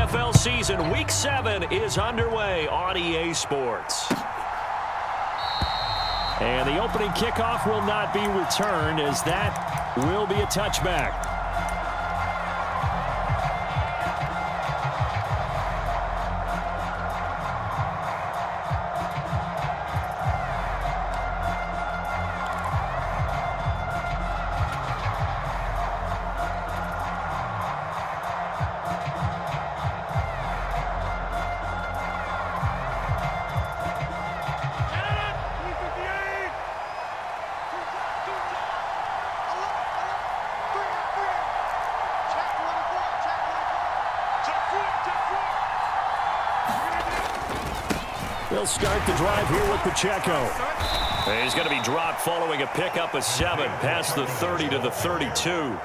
NFL season, Week 7 is underway on EA Sports. And the opening kickoff will not be returned, as that will be a touchback. They'll start the drive here with Pacheco. He's going to be dropped following a pickup of 7 past the 30 to the 32.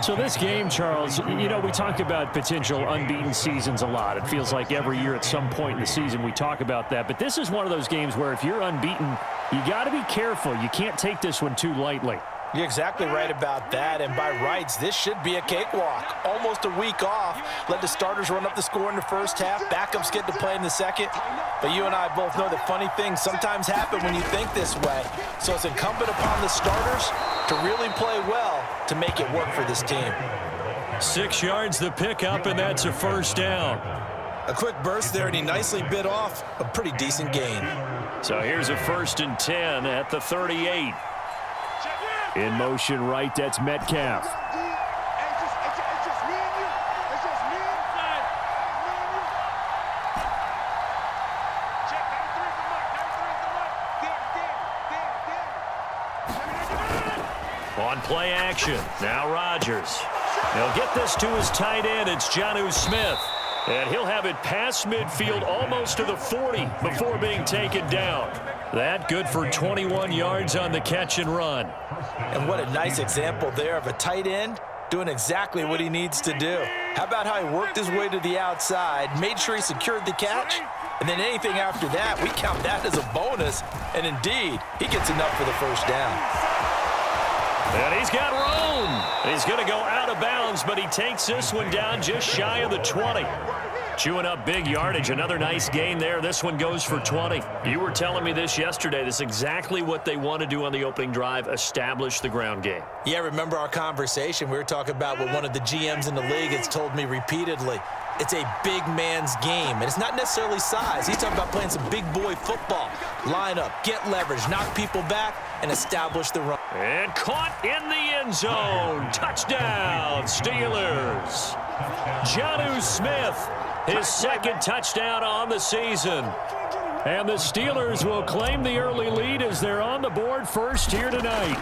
So this game, Charles, you know, we talk about potential unbeaten seasons a lot. It feels like every year at some point in the season we talk about that. But this is one of those games where if you're unbeaten, you got to be careful. You can't take this one too lightly. You're exactly right about that, and by rights, this should be a cakewalk. Almost a week off. Let the starters run up the score in the first half. Backups get to play in the second. But you and I both know that funny things sometimes happen when you think this way. So it's incumbent upon the starters to really play well to make it work for this team. 6 yards the pickup, and that's a first down. A quick burst there, and he nicely bit off a pretty decent gain. So here's a 1st and 10 at the 38. In motion right, that's Metcalf. On play action, now Rodgers. He'll get this to his tight end, it's Jonnu Smith. And he'll have it past midfield almost to the 40 before being taken down. That good for 21 yards on the catch and run. And what a nice example there of a tight end doing exactly what he needs to do. How about how he worked his way to the outside, made sure he secured the catch, and then anything after that, we count that as a bonus. And indeed, he gets enough for the first down. And he's got room. He's going to go out of bounds, but he takes this one down just shy of the 20. Chewing up big yardage. Another nice gain there. This one goes for 20. You were telling me this yesterday. This is exactly what they want to do on the opening drive, establish the ground game. Yeah, remember our conversation? We were talking about what one of the GMs in the league has told me repeatedly. It's a big man's game, and it's not necessarily size. He's talking about playing some big boy football. Line up, get leverage, knock people back, and establish the run. And caught in the end zone. Touchdown, Steelers. Jonnu Smith, his second touchdown on the season. And the Steelers will claim the early lead as they're on the board first here tonight.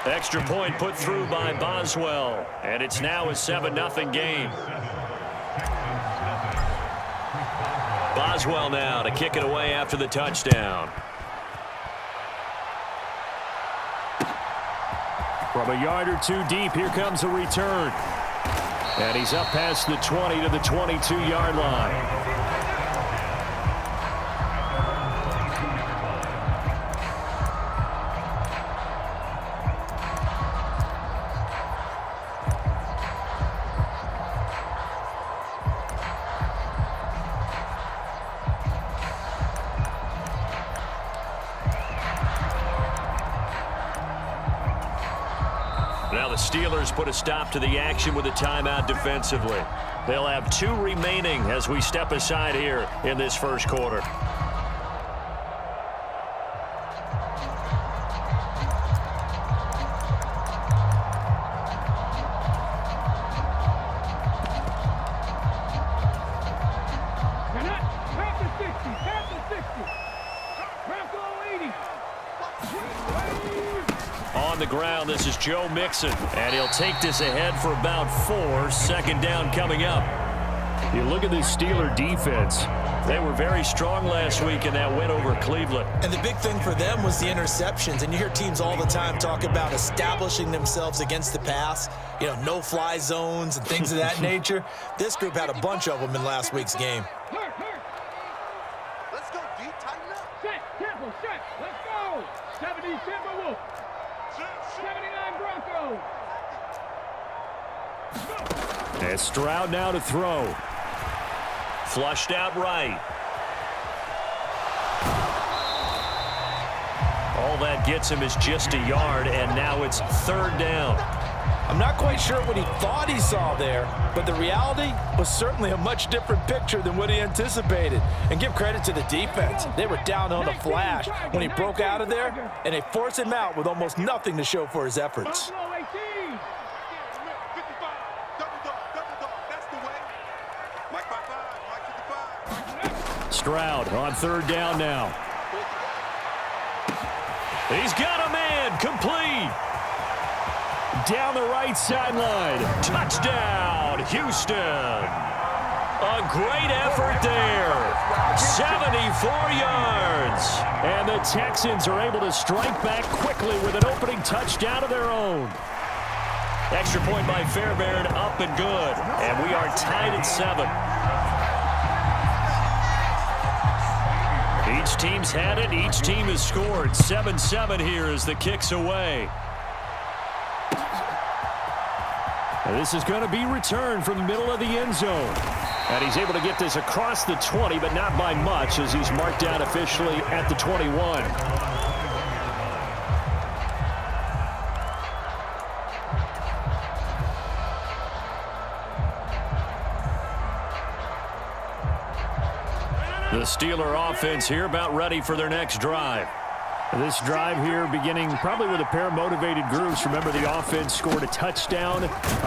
Extra point put through by Boswell. And it's now a 7-0 game. Boswell now to kick it away after the touchdown. From a yard or two deep, here comes a return. And he's up past the 20 to the 22-yard line. Now the Steelers put a stop to the action with a timeout defensively. They'll have 2 remaining as we step aside here in this first quarter. On the ground, this is Joe Mixon, and he'll take this ahead for about 4. Second down coming up. You look at this Steeler defense. They were very strong last week in that win over Cleveland. And the big thing for them was the interceptions. And you hear teams all the time talk about establishing themselves against the pass. You know, no-fly zones and things of that nature. This group had a bunch of them in last week's game. Let's go, D. Tighten up. Set, tempo, set. Let's go. 70 Timberwolves. 79 Broncos. As Stroud now to throw. Flushed out right. All that gets him is just a yard, and now it's 3rd down. I'm not quite sure what he thought he saw there, but the reality was certainly a much different picture than what he anticipated. And give credit to the defense. They were down on a flash when he broke out of there, and they forced him out with almost nothing to show for his efforts. Stroud on 3rd down now. He's got a man, complete. Down the right sideline. Touchdown, Houston. A great effort there. 74 yards. And the Texans are able to strike back quickly with an opening touchdown of their own. Extra point by Fairbairn, up and good. And we are tied at 7. Each team's had it. Each team has scored. 7-7 here as the kick's away. And this is going to be returned from the middle of the end zone. And he's able to get this across the 20, but not by much as he's marked down officially at the 21. The Steeler offense here about ready for their next drive. This drive here beginning probably with a pair of motivated groups. Remember, the offense scored a touchdown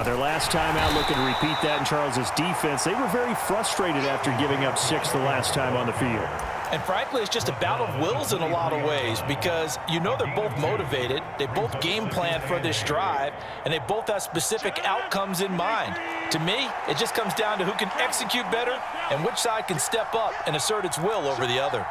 their last time out, looking to repeat that in Charles's defense. They were very frustrated after giving up 6 the last time on the field. And frankly, it's just a battle of wills in a lot of ways because you know they're both motivated. They both game plan for this drive, and they both have specific outcomes in mind. To me, it just comes down to who can execute better and which side can step up and assert its will over the other.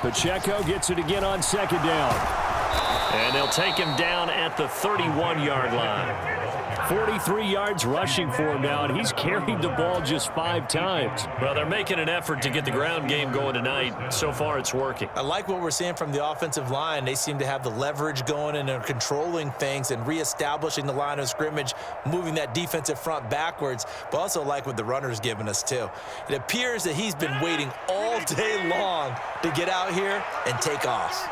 Pacheco gets it again on 2nd down. And they'll take him down at the 31-yard line. 43 yards rushing for him now, and he's carried the ball just 5 times. Well, they're making an effort to get the ground game going tonight. So far, it's working. I like what we're seeing from the offensive line. They seem to have the leverage going, and they're controlling things and reestablishing the line of scrimmage, moving that defensive front backwards, but also like what the runner's giving us, too. It appears that he's been waiting all day long to get out here and take off.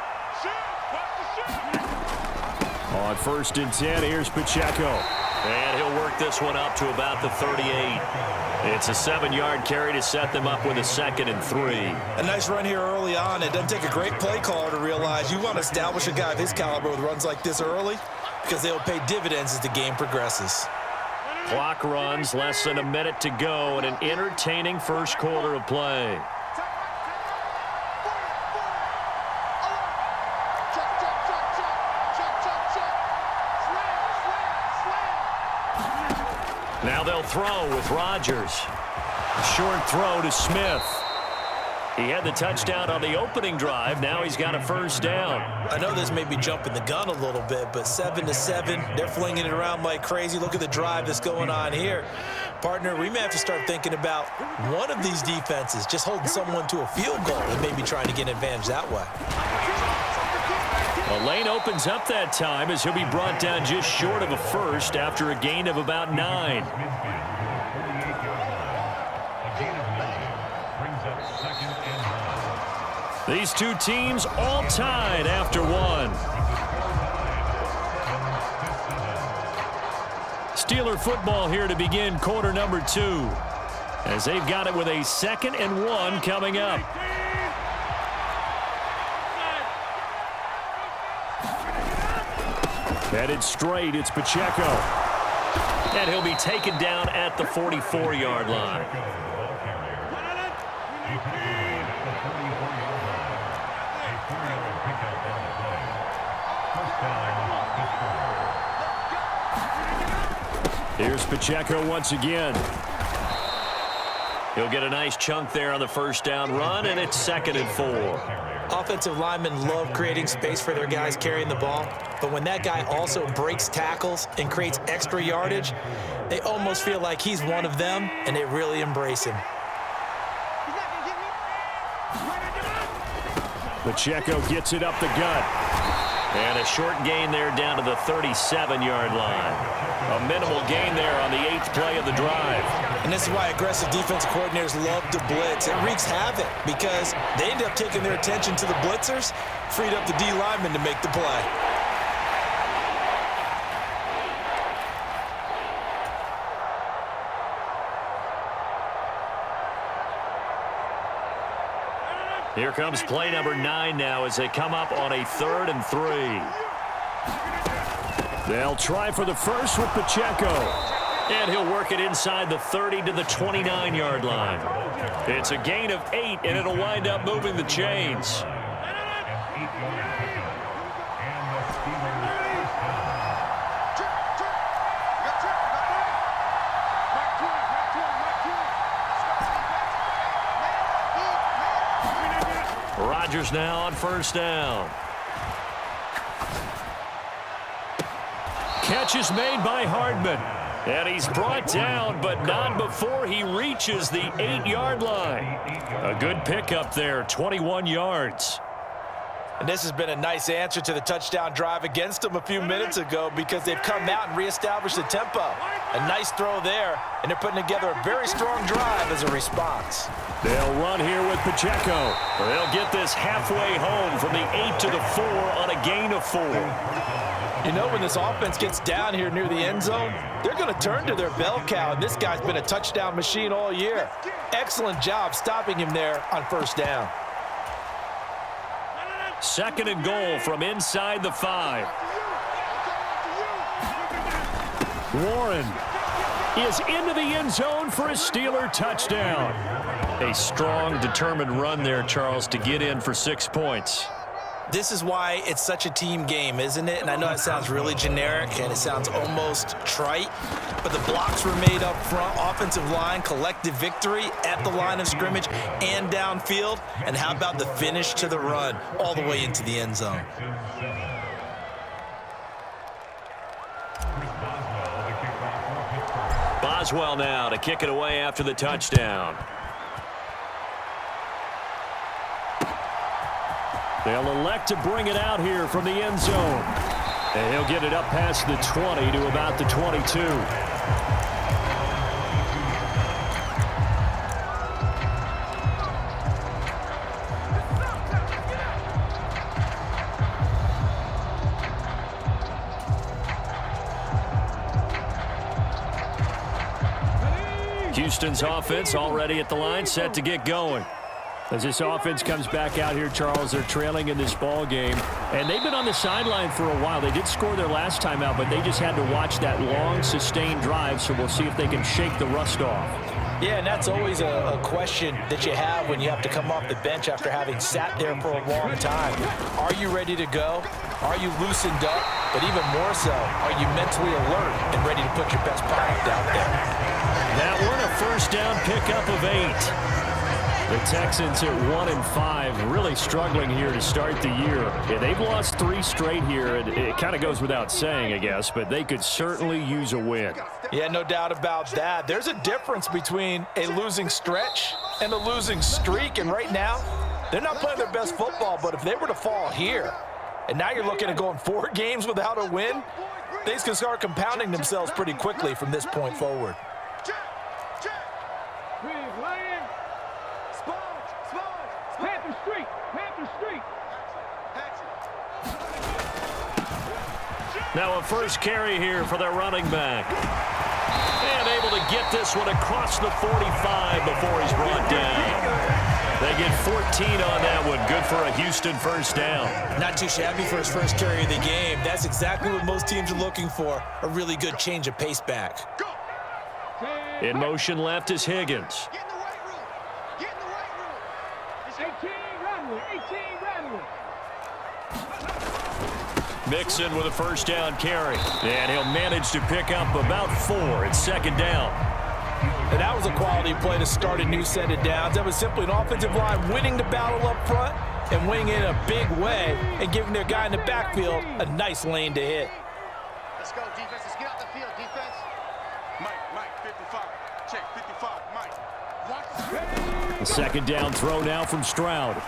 On 1st and 10, here's Pacheco. And he'll work this one up to about the 38. It's a 7-yard carry to set them up with a 2nd and 3. A nice run here early on. It doesn't take a great play caller to realize you want to establish a guy of his caliber with runs like this early because they'll pay dividends as the game progresses. Clock runs, less than a minute to go, and an entertaining first quarter of play. Now they'll throw with Rodgers. Short throw to Smith. He had the touchdown on the opening drive. Now he's got a 1st down. I know this may be jumping the gun a little bit, but 7-7, they're flinging it around like crazy. Look at the drive that's going on here. Partner, we may have to start thinking about one of these defenses just holding someone to a field goal and maybe trying to get an advantage that way. The lane opens up that time as he'll be brought down just short of a 1st after a gain of about 9. These two teams all tied after 1. Steeler football here to begin quarter number 2 as they've got it with a 2nd and 1 coming up. Headed straight, it's Pacheco. And he'll be taken down at the 44-yard line. Here's Pacheco once again. He'll get a nice chunk there on the 1st down run, and it's 2nd and 4. Offensive linemen love creating space for their guys carrying the ball, but when that guy also breaks tackles and creates extra yardage, they almost feel like he's one of them, and they really embrace him. Pacheco gets it up the gut. And a short gain there down to the 37-yard line. A minimal gain there on the 8th play of the drive. And this is why aggressive defensive coordinators love to blitz. It wreaks havoc because they end up taking their attention to the blitzers, freed up the D lineman to make the play. Here comes play number 9 now as they come up on a 3rd and 3. They'll try for the first with Pacheco. And he'll work it inside the 30 to the 29-yard line. It's a gain of 8, and it'll wind up moving the chains. Rodgers now on first down. Catch is made by Hardman. And he's brought down, but not before he reaches the 8-yard line. A good pickup there, 21 yards. And this has been a nice answer to the touchdown drive against them a few minutes ago because they've come out and reestablished the tempo. A nice throw there, and they're putting together a very strong drive as a response. They'll run here with Pacheco. They'll get this halfway home from the 8 to the 4 on a gain of 4. You know, when this offense gets down here near the end zone, they're going to turn to their bell cow, and this guy's been a touchdown machine all year. Excellent job stopping him there on first down. 2nd and goal from inside the 5. Warren is into the end zone for a Steeler touchdown. A strong, determined run there, Charles, to get in for 6 points. This is why it's such a team game, isn't it? And I know it sounds really generic and it sounds almost trite, but the blocks were made up front, offensive line, collective victory at the line of scrimmage and downfield. And how about the finish to the run all the way into the end zone? Boswell now to kick it away after the touchdown. They'll elect to bring it out here from the end zone. And he'll get it up past the 20 to about the 22. Houston's offense already at the line, set to get going. As this offense comes back out here, Charles, they're trailing in this ball game. And they've been on the sideline for a while. They did score their last time out, but they just had to watch that long, sustained drive, so we'll see if they can shake the rust off. Yeah, and that's always a question that you have when you have to come off the bench after having sat there for a long time. Are you ready to go? Are you loosened up? But even more so, are you mentally alert and ready to put your best product out there? That one, a first down pickup of 8. The Texans at 1-5, really struggling here to start the year. Yeah, they've lost 3 straight here. It kind of goes without saying, I guess, but they could certainly use a win. Yeah, no doubt about that. There's a difference between a losing stretch and a losing streak, and right now, they're not playing their best football, but if they were to fall here, and now you're looking at going 4 games without a win, things can start compounding themselves pretty quickly from this point forward. Now a first carry here for their running back. And able to get this one across the 45 before he's brought down. They get 14 on that one. Good for a Houston first down. Not too shabby for his first carry of the game. That's exactly what most teams are looking for, a really good change of pace back. In motion left is Higgins. Get in the right room. Get in the right room. It's 18 Radley. 18 Radley. Mixon with a first down carry. And he'll manage to pick up about 4. It's 2nd down. And that was a quality play to start a new set of downs. That was simply an offensive line winning the battle up front and winning it in a big way and giving their guy in the backfield a nice lane to hit. Let's go, defense. Let's get out the field, defense. Mike, 55. Check, 55, Mike. The 2nd down throw now from Stroud.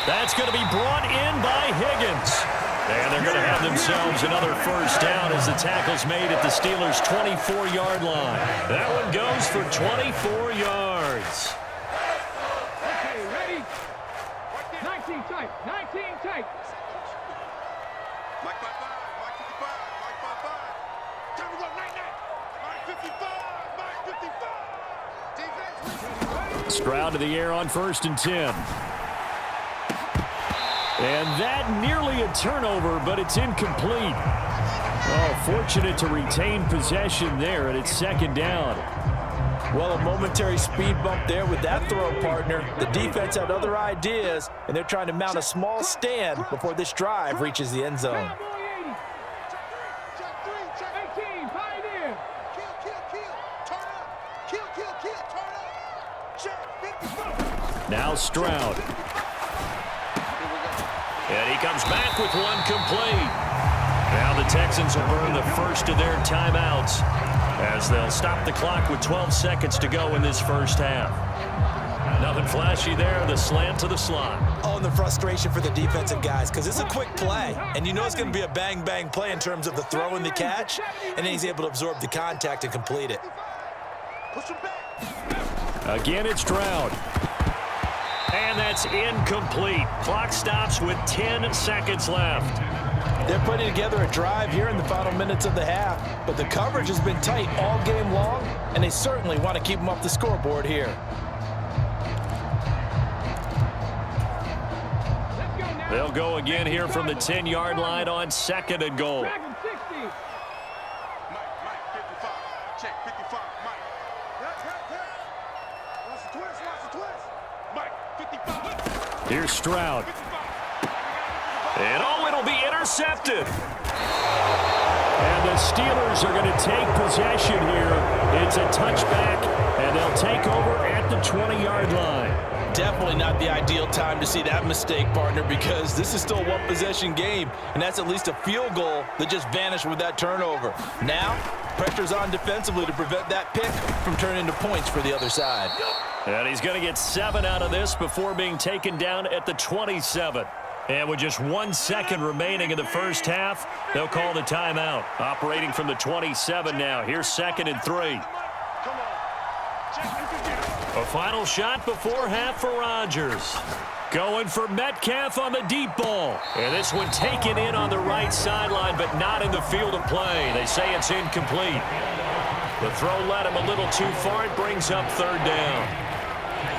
That's going to be brought in by Higgins. And they're going to have themselves another first down as the tackle's made at the Steelers' 24-yard line. That one goes for 24 yards. Okay, ready? 19 tight. 19 tight. Mike 55, Mike 55, Mike 55. Time to go, night, night. Mike 55, Mike 55. Defense. Stroud to the air on 1st and 10. And that nearly a turnover, but it's incomplete. Oh, fortunate to retain possession there, and it's 2nd down. Well, a momentary speed bump there with that throw, partner. The defense had other ideas, and they're trying to mount a small stand before this drive reaches the end zone. Cowboy 80. Check 18, pioneer. Kill, turn up. Kill, turn up. Check 55. Now Stroud. And he comes back with one complete. Now the Texans will burn the first of their timeouts as they'll stop the clock with 12 seconds to go in this first half. Nothing flashy there, the slant to the slot. Oh, and the frustration for the defensive guys, because it's a quick play, and you know it's going to be a bang-bang play in terms of the throw and the catch, and then he's able to absorb the contact and complete it. Push him back. Again, it's Stroud. And that's incomplete. Clock stops with 10 seconds left. They're putting together a drive here in the final minutes of the half, but the coverage has been tight all game long, and they certainly want to keep them off the scoreboard here. They'll go again here from the 10-yard line on 2nd and goal. Dragon 60. Mike 55. Check 55, Mike. Watch the twist. Mike 55. Here's Stroud. And oh, it'll be intercepted. And the Steelers are going to take possession here. It's a touchback, and they'll take over at the 20-yard line. Definitely not the ideal time to see that mistake, partner, because this is still a one-possession game, and that's at least a field goal that just vanished with that turnover. Now, pressure's on defensively to prevent that pick from turning into points for the other side. And he's going to get 7 out of this before being taken down at the 27. And with just 1 second remaining in the first half, they'll call the timeout. Operating from the 27 now. Here's 2nd and 3. A final shot before half for Rodgers. Going for Metcalf on the deep ball. And this one taken in on the right sideline, but not in the field of play. They say it's incomplete. The throw led him a little too far. It brings up 3rd down.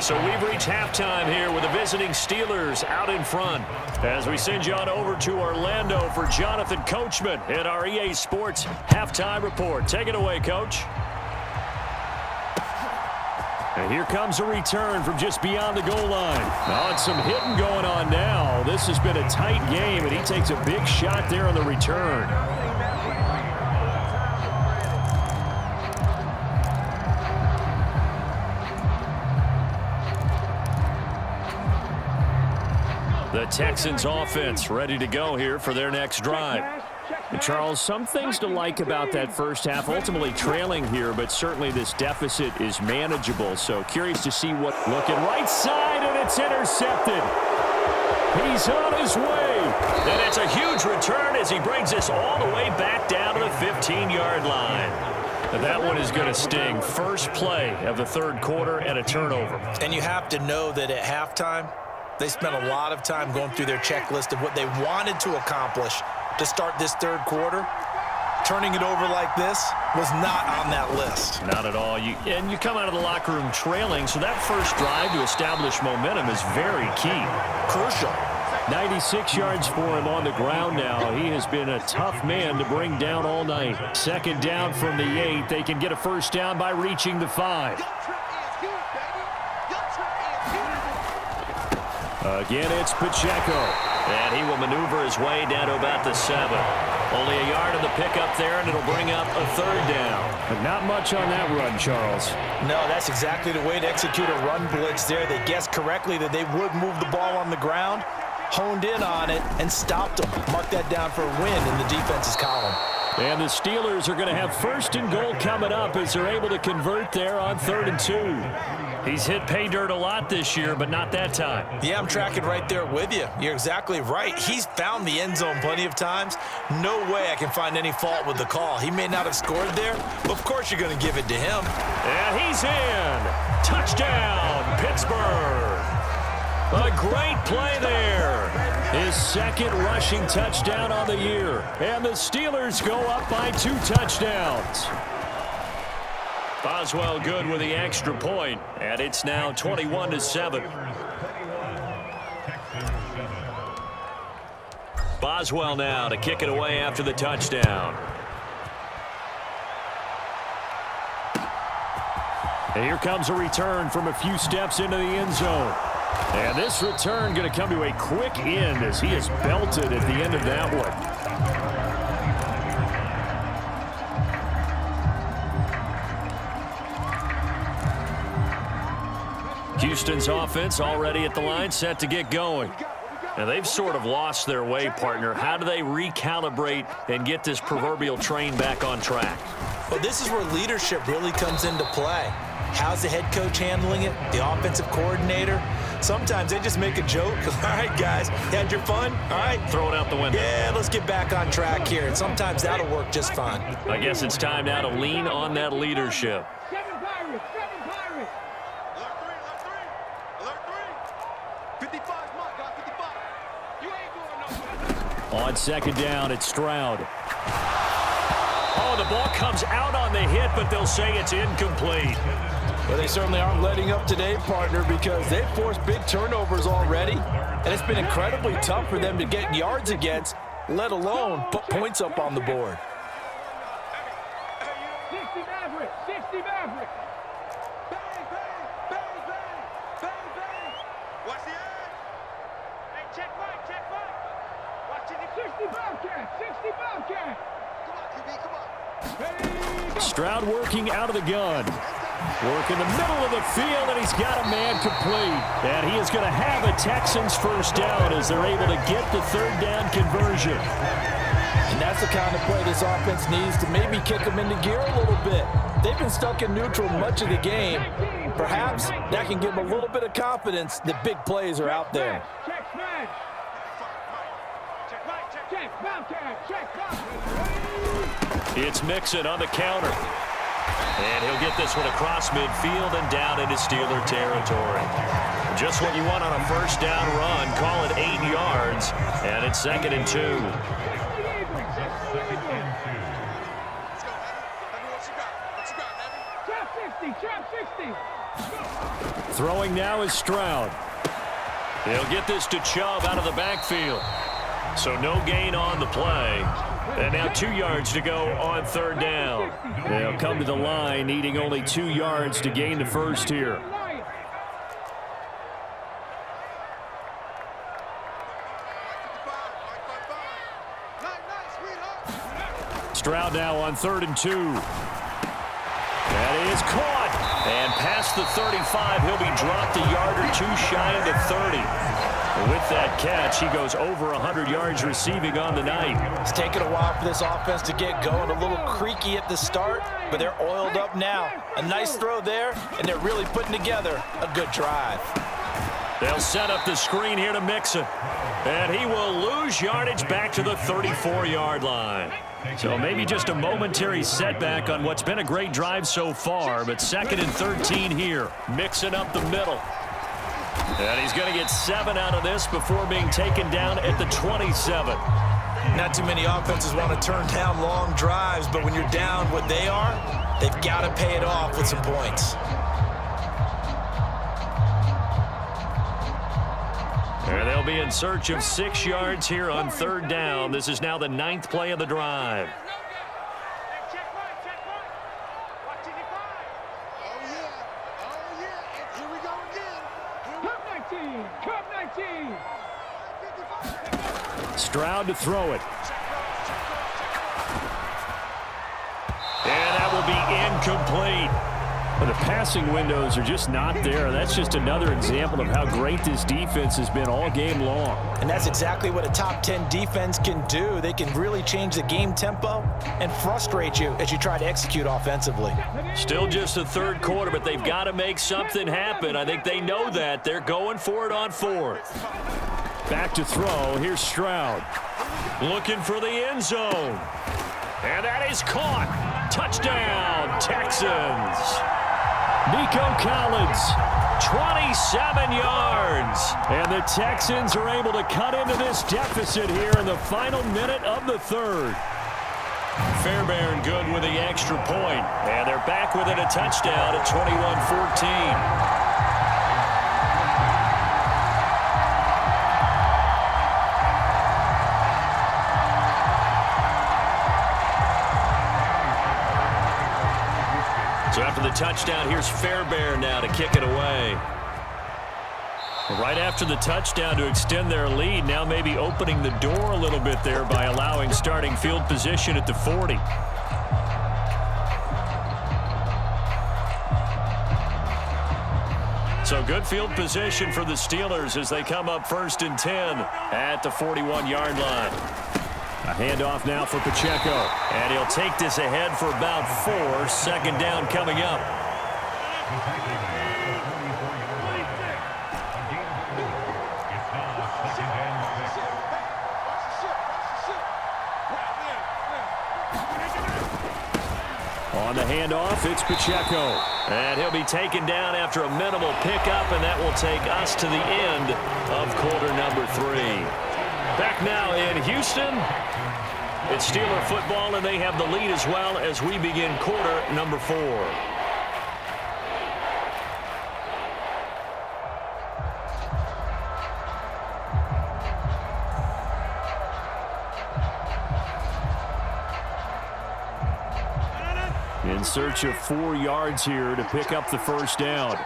So we've reached halftime here with the visiting Steelers out in front. As we send you on over to Orlando for Jonathan Coachman in our EA Sports Halftime Report. Take it away, Coach. And here comes a return from just beyond the goal line. Oh, and some hitting going on now. This has been a tight game, and he takes a big shot there on the return. The Texans offense ready to go here for their next drive. And Charles, some things to like about that first half. Ultimately trailing here, but certainly this deficit is manageable. So curious to see what. Looking right side, and it's intercepted. He's on his way. And it's a huge return as he brings us all the way back down to the 15-yard line. And that one is going to sting. First play of the 3rd quarter and a turnover. And you have to know that at halftime, they spent a lot of time going through their checklist of what they wanted to accomplish to start this 3rd quarter. Turning it over like this was not on that list. Not at all. And you come out of the locker room trailing, so that first drive to establish momentum is very key. Crucial. 96 yards for him on the ground now. He has been a tough man to bring down all night. 2nd down from the 8. They can get a first down by reaching the 5. Again, it's Pacheco. And he will maneuver his way down to about the 7. Only a yard of the pickup there, and it'll bring up a 3rd down. But not much on that run, Charles. No, that's exactly the way to execute a run blitz there. They guessed correctly that they would move the ball on the ground, honed in on it, and stopped them. Mark that down for a win in the defense's column. And the Steelers are going to have 1st and goal coming up as they're able to convert there on 3rd and 2. He's hit pay dirt a lot this year, but not that time. Yeah, I'm tracking right there with you. You're exactly right. He's found the end zone plenty of times. No way I can find any fault with the call. He may not have scored there, but of course you're going to give it to him. And he's in. Touchdown, Pittsburgh. A great play there. His second rushing touchdown on the year. And the Steelers go up by 2 touchdowns. Boswell good with the extra point, and it's now 21-7. Boswell now to kick it away after the touchdown. And here comes a return from a few steps into the end zone. And this return going to come to a quick end as he is belted at the end of that one. Houston's offense already at the line, set to get going. And they've sort of lost their way, partner. How do they recalibrate and get this proverbial train back on track? Well, this is where leadership really comes into play. How's the head coach handling it? The offensive coordinator? Sometimes they just make a joke. All right, guys, had your fun? All right. Throw it out the window. Yeah, let's get back on track here. And sometimes that'll work just fine. I guess it's time now to lean on that leadership. 7 Pirates, 7 Pirates. Alert 3. 55, Mike, got 55. You ain't going nowhere. On second down, it's Stroud. Oh, the ball comes out on the hit, but they'll say it's incomplete. Well, they certainly aren't letting up today, partner, because they've forced big turnovers already, and it's been incredibly tough for them to get yards against, let alone put points up on the board. 60 Maverick, 60 Maverick. Bang, bang, bang, bang, bang, bang. Watch the edge. Hey, check Mike. Watching the 60 Bobcat, 60 Bobcat. Come on, QB, come on. Hey, Stroud working out of the gun. Work in the middle of the field, and he's got a man complete. And he is going to have a Texans first down as they're able to get the third down conversion. And that's the kind of play this offense needs to maybe kick them into gear a little bit. They've been stuck in neutral much of the game. Perhaps that can give them a little bit of confidence that big plays are out there. check smash. Check Bobcat, check Bobcat. It's Mixon on the counter. And he'll get this one across midfield and down into Steeler territory. Just what you want on a first down run. Call it 8 yards. And it's 2nd and 2. Let's go, Heavy. Heavy, what you got? Heavy? Trap 60, trap 60. Throwing now is Stroud. He'll get this to Chubb out of the backfield. So no gain on the play. And now 2 yards to go on third down. They'll come to the line needing only 2 yards to gain the first here. Stroud now on 3rd and 2. That is caught. And past the 35, he'll be dropped a yard or 2 shy of the 30. With that catch, he goes over 100 yards receiving on the night. It's taken a while for this offense to get going. A little creaky at the start, but they're oiled up now. A nice throw there, and they're really putting together a good drive. They'll set up the screen here to Mixon. And he will lose yardage back to the 34-yard line. So maybe just a momentary setback on what's been a great drive so far, but 2nd and 13 here. Mixon up the middle. And he's going to get 7 out of this before being taken down at the 27. Not too many offenses want to turn down long drives, but when you're down what they are, they've got to pay it off with some points. And they'll be in search of 6 yards here on third down. This is now the 9th play of the drive. Check Mike. Watching the 5. Oh, yeah. And here we go again. Cup 19. Stroud to throw it. And that will be incomplete. Well, the passing windows are just not there. That's just another example of how great this defense has been all game long. And that's exactly what a top 10 defense can do. They can really change the game tempo and frustrate you as you try to execute offensively. Still just the third quarter, but they've got to make something happen. I think they know that. They're going for it on fourth. Back to throw. Here's Stroud. Looking for the end zone. And that is caught. Touchdown, Texans. Nico Collins, 27 yards. And the Texans are able to cut into this deficit here in the final minute of the third. Fairbairn good with the extra point. And they're back within a touchdown at 21-14. So after the touchdown, here's Fairbairn now to kick it away. Right after the touchdown to extend their lead, now maybe opening the door a little bit there by allowing starting field position at the 40. So good field position for the Steelers as they come up 1st and 10 at the 41-yard line. A handoff now for Pacheco. And he'll take this ahead for about 4. 2nd down coming up. On the handoff, it's Pacheco. And he'll be taken down after a minimal pickup, and that will take us to the end of quarter number 3. Back now in Houston. It's Steeler football, and they have the lead as well as we begin quarter number 4. In search of 4 yards here to pick up the first down.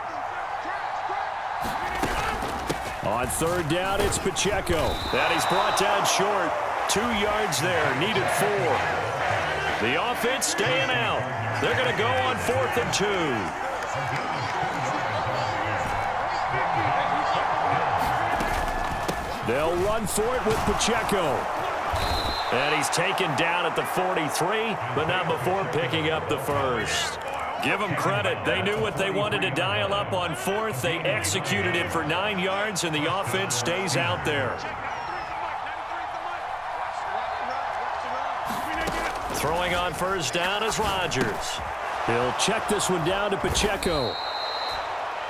On 3rd down, it's Pacheco. That he's brought down short. 2 yards there, needed 4. The offense staying out. They're going to go on 4th and 2. They'll run for it with Pacheco. And he's taken down at the 43, but not before picking up the first. Give them credit. They knew what they wanted to dial up on 4th. They executed it for 9 yards, and the offense stays out there. Throwing on 1st down is Rodgers. He'll check this one down to Pacheco.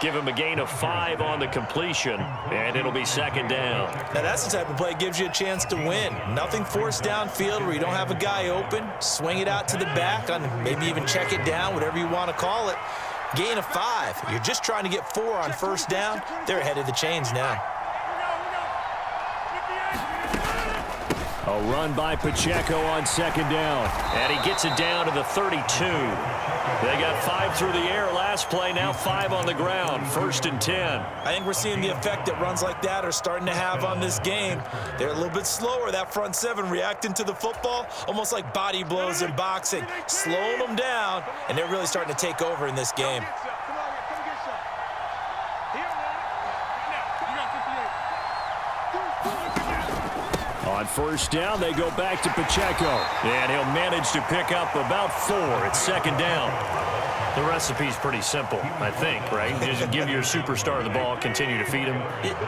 Give him a gain of 5 on the completion, and it'll be 2nd down. Now that's the type of play that gives you a chance to win. Nothing forced downfield where you don't have a guy open. Swing it out to the back, on maybe even check it down, whatever you want to call it. Gain of 5. You're just trying to get 4 on 1st down. They're ahead of the chains now. A run by Pacheco on 2nd down. And he gets it down to the 32. They got 5 through the air last play, now 5 on the ground. 1st and 10. I think we're seeing the effect that runs like that are starting to have on this game. They're a little bit slower, that front 7, reacting to the football, almost like body blows in boxing. Slowing them down, and they're really starting to take over in this game. On 1st down, they go back to Pacheco. And he'll manage to pick up about 4. It's 2nd down. The recipe's pretty simple, I think, right? Just give your superstar the ball, continue to feed him.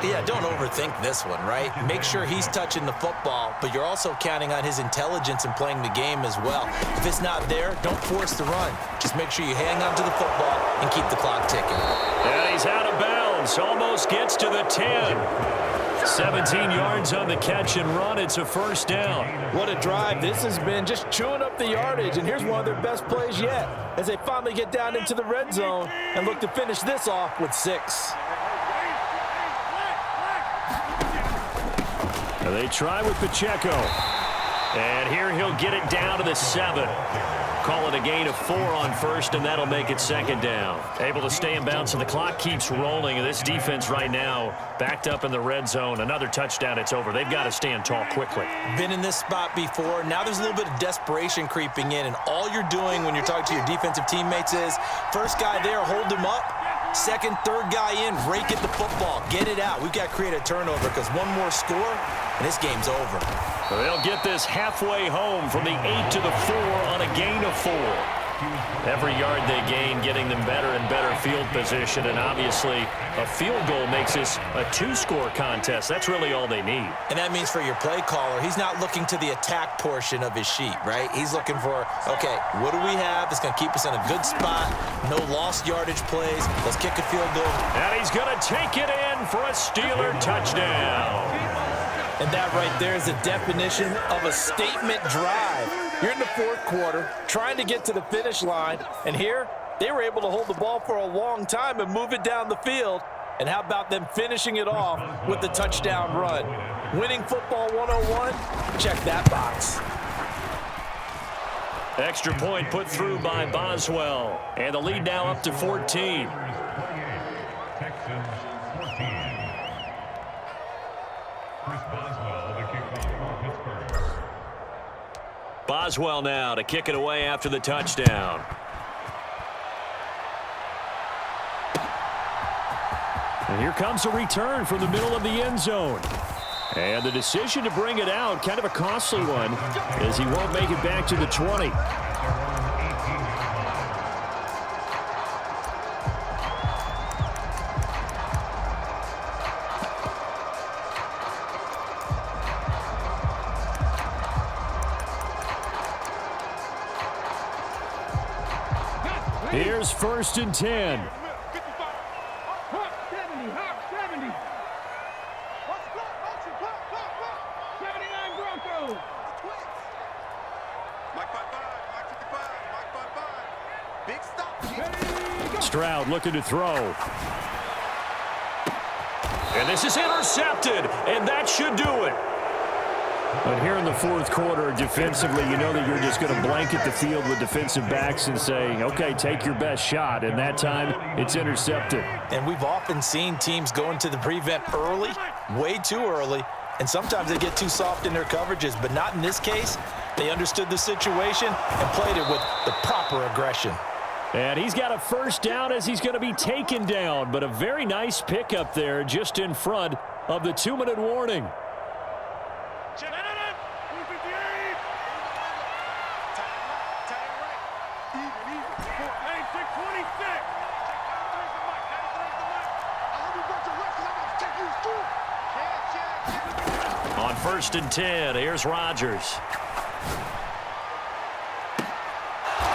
Yeah, don't overthink this one, right? Make sure he's touching the football, but you're also counting on his intelligence in playing the game as well. If it's not there, don't force the run. Just make sure you hang on to the football and keep the clock ticking. And he's out of bounds. Almost gets to the 10. 17 yards on the catch and run. It's a 1st down. What a drive. This has been just chewing up the yardage, and here's one of their best plays yet as they finally get down into the red zone and look to finish this off with 6. They try with Pacheco. And here he'll get it down to the 7. Call it a gain of 4 on first, and that'll make it second down. Able to stay in bounds, and the clock keeps rolling. And this defense right now backed up in the red zone. Another touchdown, it's over. They've got to stand tall quickly. Been in this spot before. Now there's a little bit of desperation creeping in, and all you're doing when you're talking to your defensive teammates is first guy there, hold him up. Second, third guy in, rake at the football. Get it out. We've got to create a turnover because one more score, and this game's over. They'll get this halfway home from the 8 to the 4 on a gain of 4. Every yard they gain getting them better and better field position, and obviously a field goal makes this a 2-score contest. That's really all they need. And that means for your play caller, he's not looking to the attack portion of his sheet, right? He's looking for, okay, what do we have that's going to keep us in a good spot? No lost yardage plays. Let's kick a field goal. And he's going to take it in for a Steeler touchdown. And that right there is the definition of a statement drive. You're in the fourth quarter, trying to get to the finish line, and here they were able to hold the ball for a long time and move it down the field. And how about them finishing it off with the touchdown run? Winning football 101, check that box. Extra point put through by Boswell, and the lead now up to 14. Texans 14. Chris Boswell, the kickoff for Pittsburgh. Boswell now to kick it away after the touchdown. And here comes a return from the middle of the end zone. And the decision to bring it out, kind of a costly one, as he won't make it back to the 20. Here's first and 10. Hop 70, hop 70. 79 Broncos. Big stop. Stroud looking to throw. And this is intercepted, and that should do it. But here in the fourth quarter, defensively, you know that you're just going to blanket the field with defensive backs and say, okay, take your best shot. And that time, it's intercepted. And we've often seen teams go into the prevent early, way too early, and sometimes they get too soft in their coverages. But not in this case. They understood the situation and played it with the proper aggression. And he's got a first down as he's going to be taken down. But a very nice pickup there just in front of the 2-minute warning. On first and 10, here's Rodgers.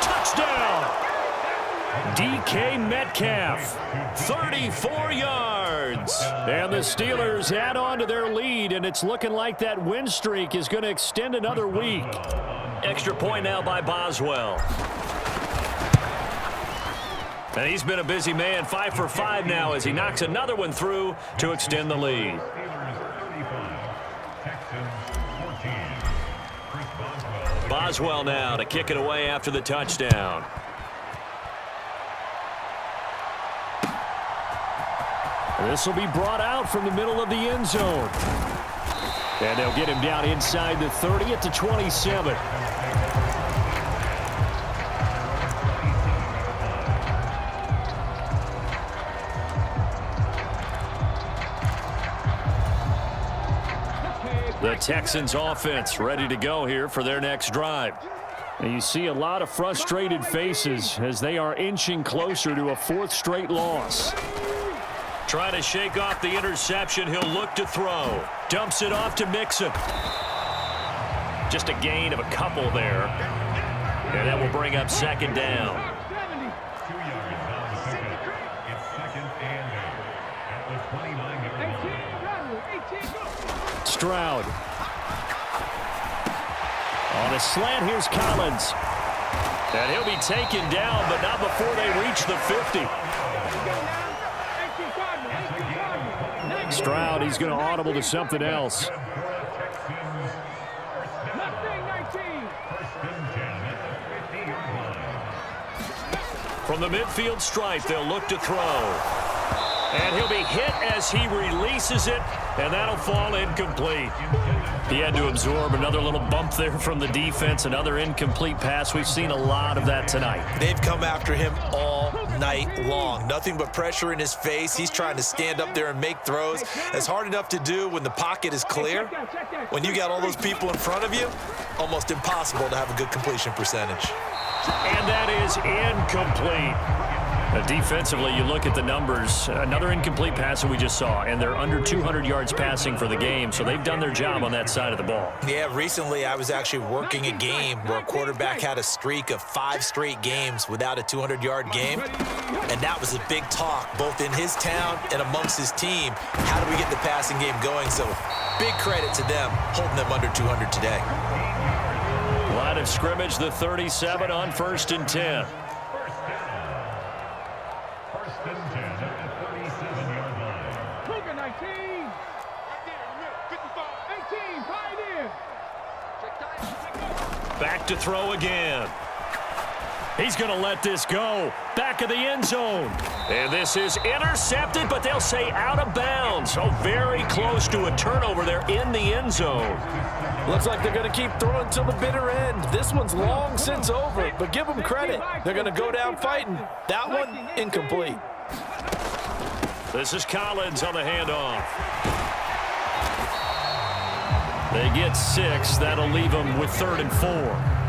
Touchdown! DK Metcalf, 34 yards. And the Steelers add on to their lead, and it's looking like that win streak is going to extend another week. Extra point now by Boswell. And he's been a busy man, 5 for 5 now as he knocks another one through to extend the lead. Boswell now to kick it away after the touchdown. This will be brought out from the middle of the end zone. And they'll get him down inside the 30 at the 27. The Texans offense ready to go here for their next drive. And you see a lot of frustrated faces as they are inching closer to a 4th straight loss. Trying to shake off the interception. He'll look to throw. Dumps it off to Mixon. Just a gain of a couple there. And that will bring up second down. 2 yards on the pickup. It's second and 8 at the 29-yard line. Stroud. On a slant, here's Collins. And he'll be taken down, but not before they reach the 50. Stroud, he's going to audible to something else. From the midfield stripe, they'll look to throw. And he'll be hit as he releases it, and that'll fall incomplete. He had to absorb another little bump there from the defense, another incomplete pass. We've seen a lot of that tonight. They've come after him all night long. Nothing but pressure in his face. He's trying to stand up there and make throws. It's hard enough to do when the pocket is clear. When you got all those people in front of you, almost impossible to have a good completion percentage. And that is incomplete. Defensively, you look at the numbers. Another incomplete pass that we just saw, and they're under 200 yards passing for the game, so they've done their job on that side of the ball. Yeah, recently I was actually working a game where a quarterback had a streak of 5 straight games without a 200-yard game, and that was a big talk, both in his town and amongst his team. How do we get the passing game going? So big credit to them, holding them under 200 today. Line of scrimmage, the 37 on 1st and 10. Back to throw again. He's going to let this go. Back of the end zone. And this is intercepted, but they'll say out of bounds. So very close to a turnover there in the end zone. Looks like they're going to keep throwing till the bitter end. This one's long since over, but give them credit. They're going to go down fighting. That one, incomplete. This is Collins on the handoff. They get 6. That'll leave them with 3rd and 4.